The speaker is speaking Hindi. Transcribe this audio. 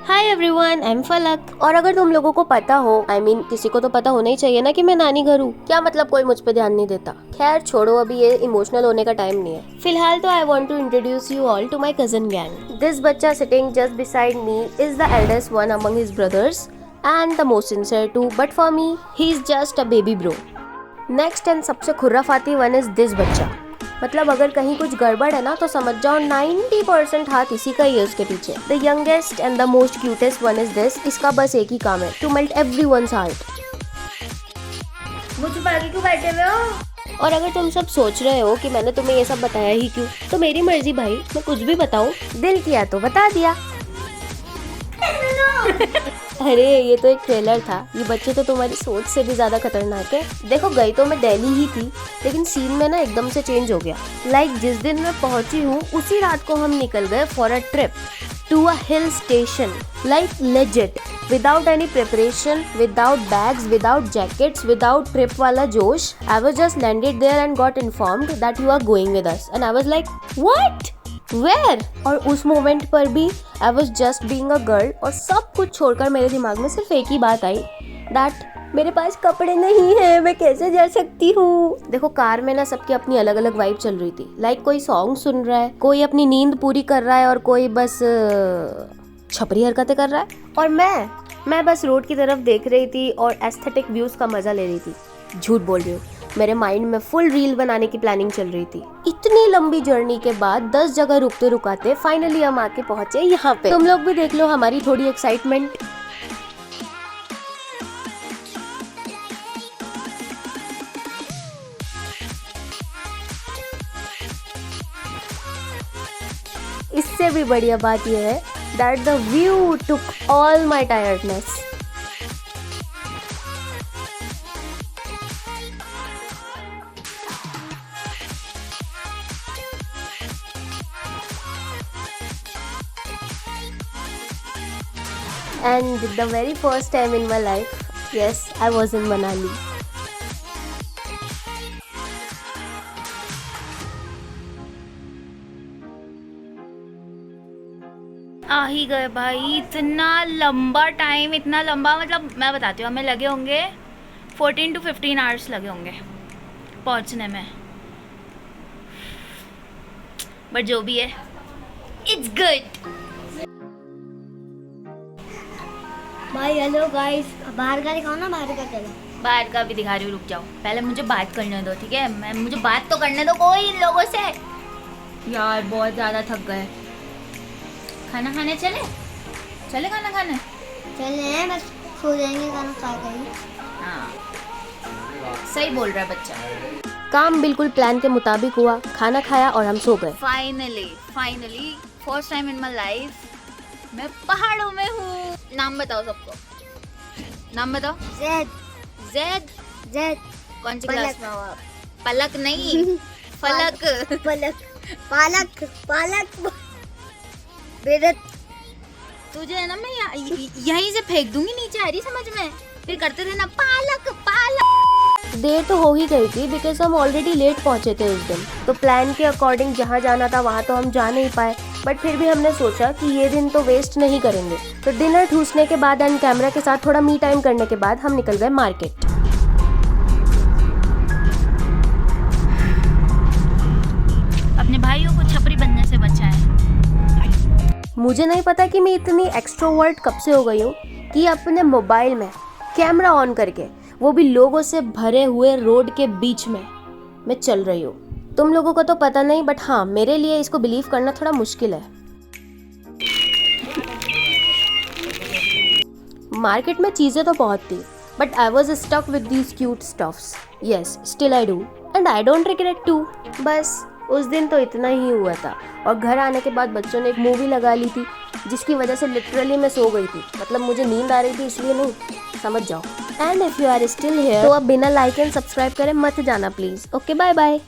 हाय एवरीवन, आई एम फलक। और अगर तुम लोगों को पता हो, किसी को तो पता होना ही चाहिए ना कि मैं नानी घर हूँ। क्या मतलब कोई मुझ पे ध्यान नहीं देता। खैर छोड़ो, अभी ये इमोशनल होने का टाइम नहीं है। फिलहाल तो I want to introduce you all to my cousin gang. This बच्चा sitting just beside me is the eldest one among his brothers and the most sincere too, but for me he is just a baby bro. Next and सबसे खुर्राफाती वन इज दिस बच्चा। मतलब अगर कहीं कुछ गड़बड़ है ना तो समझ जाओ 90% हाथ इसी का ही है उसके पीछे। The youngest and the most cutest one is this. इसका बस एक ही काम है, टू मेल्ट एवरीवन्स हार्ट। मुझे आगे क्यों बैठे हुए हो? और अगर तुम सब सोच रहे हो कि मैंने तुम्हें ये सब बताया ही क्यों, तो मेरी मर्जी भाई, मैं कुछ भी बताऊं। दिल किया तो बता दिया। अरे ये तो एक ट्रेलर था, ये बच्चे तो तुम्हारी सोच से भी ज्यादा खतरनाक है। देखो गई तो मैं दिल्ली ही थी, लेकिन सीन में ना एकदम से चेंज हो गया। लाइक जिस दिन मैं पहुंची हूँ उसी रात को हम निकल गए for a trip to a hill station. Like legit, without any preparation, without bags, without jackets, without trip वाला जोश। I was just landed there and got informed that you are going with us and I was like what, where? और उस मोमेंट पर भी I was just being a girl और सब कुछ छोड़कर मेरे दिमाग में सिर्फ एक ही बात आई, दैट मेरे पास कपड़े नहीं है, मैं कैसे जा सकती हूँ। देखो कार में ना सबकी अपनी अलग अलग वाइब चल रही थी। लाइक कोई सॉन्ग सुन रहा है, कोई अपनी नींद पूरी कर रहा है और कोई बस छपरी हरकतें कर रहा है। और मैं बस रोड की तरफ देख रही थी और एस्थेटिक व्यूज का मजा ले रही थी। झूठ बोल रही हूँ, मेरे माइंड में फुल रील बनाने की प्लानिंग चल रही थी। इतनी लंबी जर्नी के बाद 10 जगह रुकते रुकाते फाइनली हम आके पहुंचे यहाँ पे। तुम लोग भी देख लो हमारी थोड़ी एक्साइटमेंट। इससे भी बढ़िया बात यह है that the view took all my tiredness. And the very first time in my life, yes, I was in Manali. आ ही गए भाई। इतना लंबा टाइम, इतना लंबा, मतलब मैं बताती हूँ, हमें लगे होंगे 14 to 15 आवर्स लगे होंगे पहुँचने में। बट जो भी है, इट्स गुड। भाई हेलो गाइस, बाहर का दिखाओ ना, बाहर का चलो। बाहर का भी दिखा रही हूँ, रुक जाओ पहले मुझे बात करने दो, ठीक है? मुझे बात तो करने दो कोई इन लोगों से। यार बहुत ज़्यादा थक गए। खाना खाने चले खाना खाने चले हैं, बस सो जाएंगे खाना खा कर ही। हाँ सही बोल रहा है बच्चा। काम बिल्कुल प्लान के मुताबिक हुआ, खाना खाया और हम सो गए। Finally first time in my life मैं पहाड़ों में हूँ। नाम बताओ सबको, नाम बताओ। जेड। कौन सी क्लास में हो आप? पलक नहीं फलक। पालक बेरत। तुझे है ना मैं यहीं से फेंक दूंगी नीचे, आ रही समझ में? फिर करते थे ना पालक। देर तो हो ही गई थी बिकॉज हम ऑलरेडी लेट पहुंचे थे उस दिन। तो प्लान के अकॉर्डिंग जहाँ जाना था वहाँ तो हम जा नहीं पाए, बट फिर भी हमने सोचा कि ये दिन तो वेस्ट नहीं करेंगे। तो डिनर ठूसने के बाद एंड कैमरा के साथ थोड़ा मी टाइम करने के बाद हम निकल गए मार्केट। अपने भाइयों को छपरी बनने से बचाएं। मुझे नहीं पता कि मैं इतनी एक्सट्रोवर्ट कब से हो गई हूँ कि अपने मोबाइल में कैमरा ऑन करके, वो भी लोगों से भरे हुए रोड के बीच में मैं चल रही हूँ। तुम लोगों को तो पता नहीं, बट हाँ मेरे लिए इसको बिलीव करना थोड़ा मुश्किल है। मार्केट में चीजें तो बहुत थी, but I was stuck with these cute stuffs. Yes, still I do and I don't regret to. बस उस दिन तो इतना ही हुआ था। और घर आने के बाद बच्चों ने एक मूवी लगा ली थी जिसकी वजह से लिटरली मैं सो गई थी। मतलब मुझे नींद आ रही थी इसलिए नहीं, समझ जाओ। And if you are still here तो अब बिना लाइक एंड सब्सक्राइब करे मत जाना प्लीज। Okay bye bye.